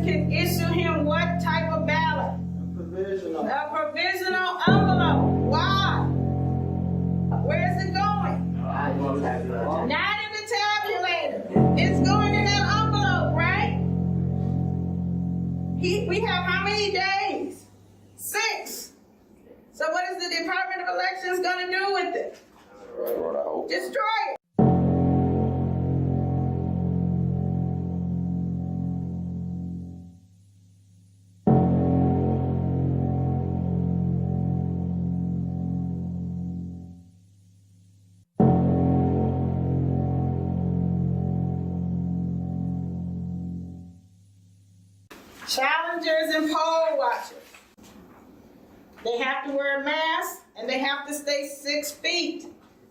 can issue him what type of ballot? Provisional. A provisional envelope. Why? Where is it going? Not in the tabulator. It's going in that envelope, right? We have how many days? 6. So what is the Department of Elections going to do with it? Destroy it. Challengers and poll watchers. They have to wear a mask and they have to stay 6 feet.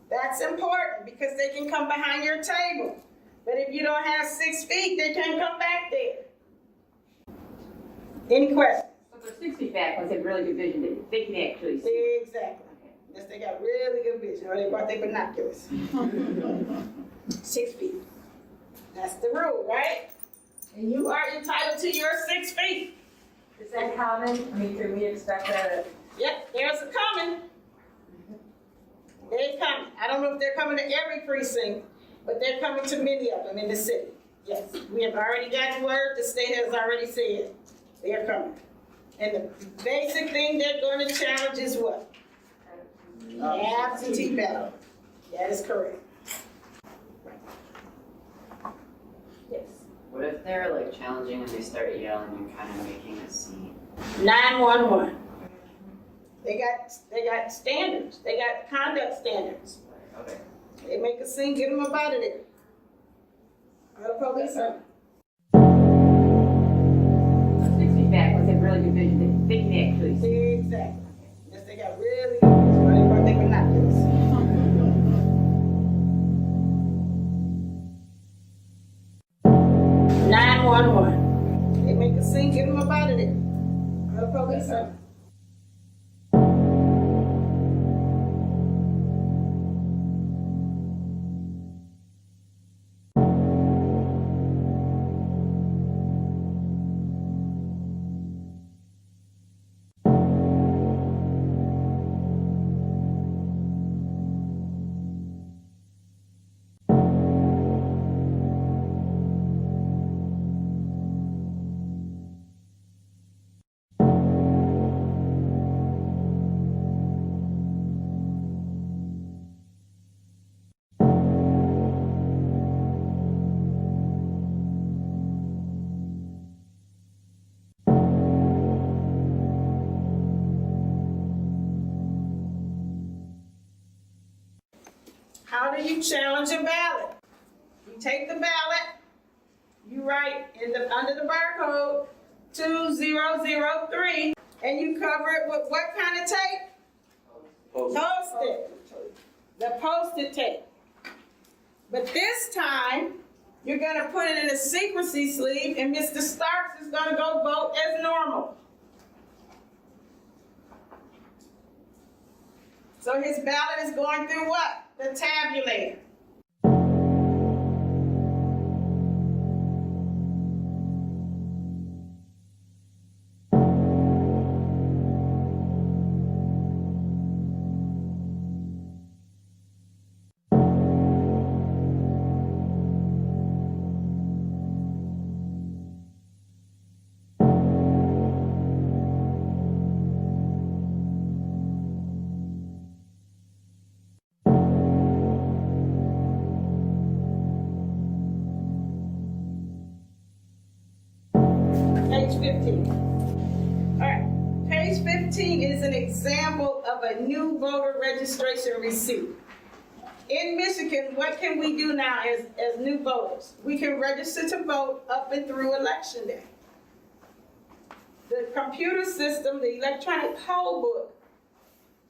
That's important because they can come behind your table. But if you don't have 6 feet, they can't come back there. Any questions? But they're 6 feet back once they have really good vision. They can actually see. Exactly. Yes, they got really good vision, or they brought their binoculars. 6 feet. That's the rule, right? And you are entitled to your 6 feet. Is that common? I mean, can we expect that? Yep, there's a coming. They're coming. I don't know if they're coming to every precinct, but they're coming to many of them in the city. Yes, we have already gotten word. The state has already said they're coming. And the basic thing they're going to challenge is what? Absentee ballot. That is correct. Yes. What if they're like challenging and they start yelling and kind of making a scene? 911. They got standards. They got conduct standards. Okay. They make a scene, get them up out of there. Or the police are. 6 feet back once they have really good vision. They can actually see. Exactly. Yes, they got really good vision, or they brought their binoculars. 911. They make a scene, get them up out of there. Or the police are. How do you challenge a ballot? You take the ballot, you write under the barcode 2003, and you cover it with what kind of tape? Post-it. The post-it tape. But this time, you're going to put it in a secrecy sleeve, and Mr. Starks is going to go vote as normal. So his ballot is going through what? The tabulator. Page 15. All right, page 15 is an example of a new voter registration receipt. In Michigan, what can we do now as new voters? We can register to vote up and through Election Day. The computer system, the electronic poll book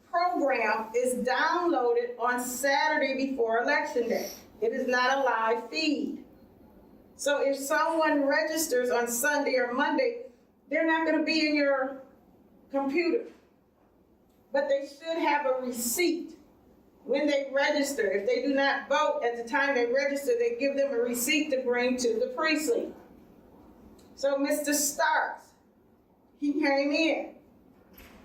program is downloaded on Saturday before Election Day. It is not a live feed. So if someone registers on Sunday or Monday, they're not going to be in your computer. But they should have a receipt when they register. If they do not vote at the time they register, they give them a receipt to bring to the precinct. So Mr. Starks, he came in.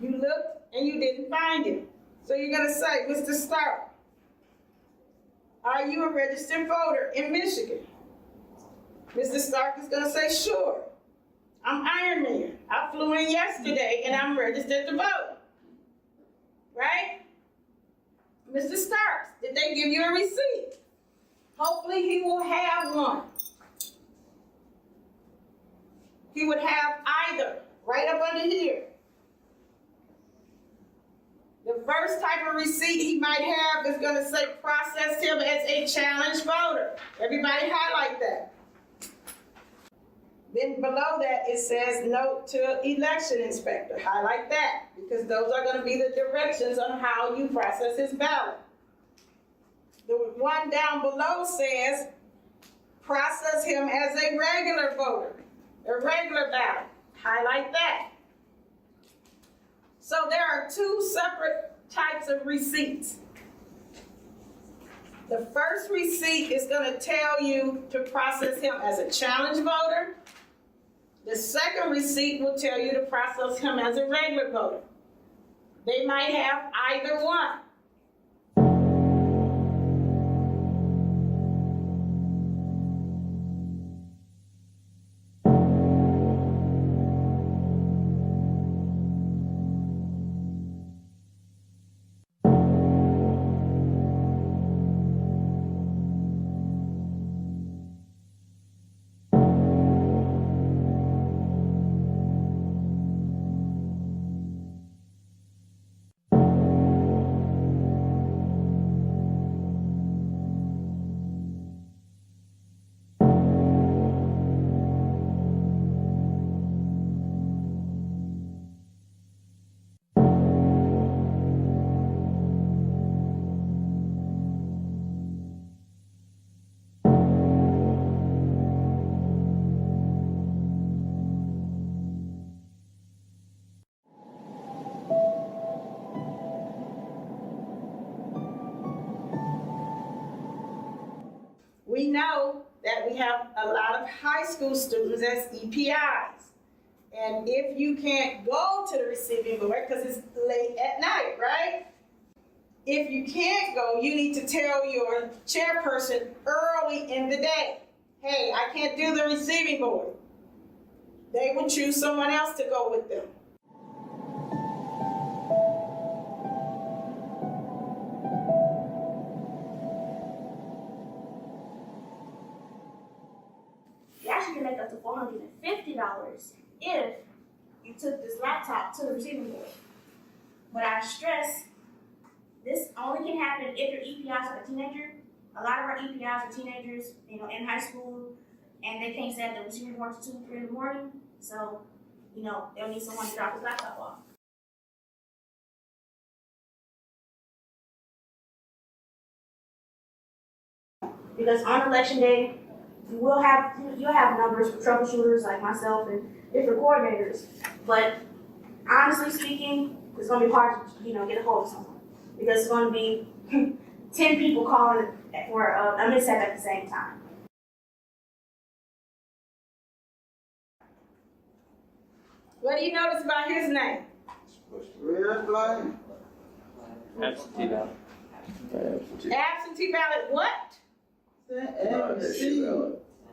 You looked and you didn't find him. So you're gonna say, Mr. Stark, are you a registered voter in Michigan? Mr. Stark is gonna say, sure. I'm Iron Man. I flew in yesterday and I'm registered to vote. Right? Mr. Starks, did they give you a receipt? Hopefully he will have one. He would have either, right up under here. The first type of receipt he might have is going to say process him as a challenged voter. Everybody highlight that. Then below that it says note to election inspector. Highlight that because those are going to be the directions on how you process his ballot. The one down below says process him as a regular voter, a regular ballot. Highlight that. So there are two separate types of receipts. The first receipt is going to tell you to process him as a challenge voter. The second receipt will tell you to process him as a regular voter. They might have either one. We know that we have a lot of high school students as EPIs. And if you can't go to the receiving board because it's late at night, right? If you can't go, you need to tell your chairperson early in the day, hey, I can't do the receiving board. They will choose someone else to go with them. You actually can make up to $450 if you took this laptop to the receiving board. But I stress, this only can happen if your EPIs are a teenager. A lot of our EPIs are teenagers, in high school, and they can't stay at the receiving board till 2, 3 in the morning. So, they'll need someone to drop his laptop off. Because on election day, you'll have numbers for troubleshooters like myself and different coordinators. But honestly speaking, it's going to be hard to get a hold of someone because it's going to be 10 people calling for a mishap at the same time. What do you notice about his name? Red flag. Absentee ballot. Absentee ballot what?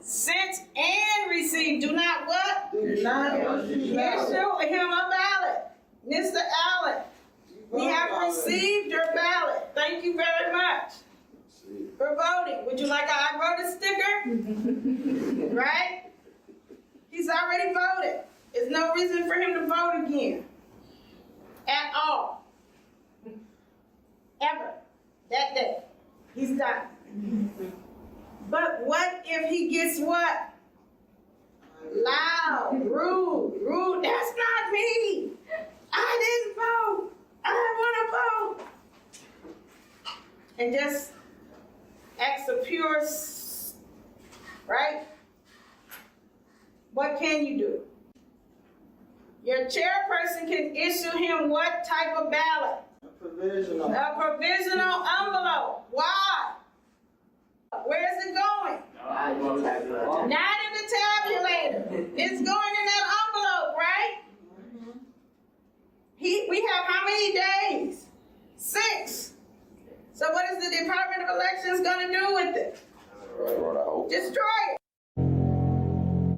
Sent and received. Do not what? Do not issue ballot. Issue him a ballot. Mr. Allen, we have received your ballot. Thank you very much for voting. Would you like an I voted sticker? Right? He's already voted. There's no reason for him to vote again. At all. Ever. That day. He's done. But what if he gets what? Loud, rude. That's not me. I didn't vote. I want to vote. And just acts of pure, right? What can you do? Your chairperson can issue him what type of ballot? Provisional. A provisional envelope. Why? Where is it going? Not in the tabulator. It's going in that envelope, right? We have how many days? 6. So what is the Department of Elections gonna do with it? Right, I hope. Destroy it.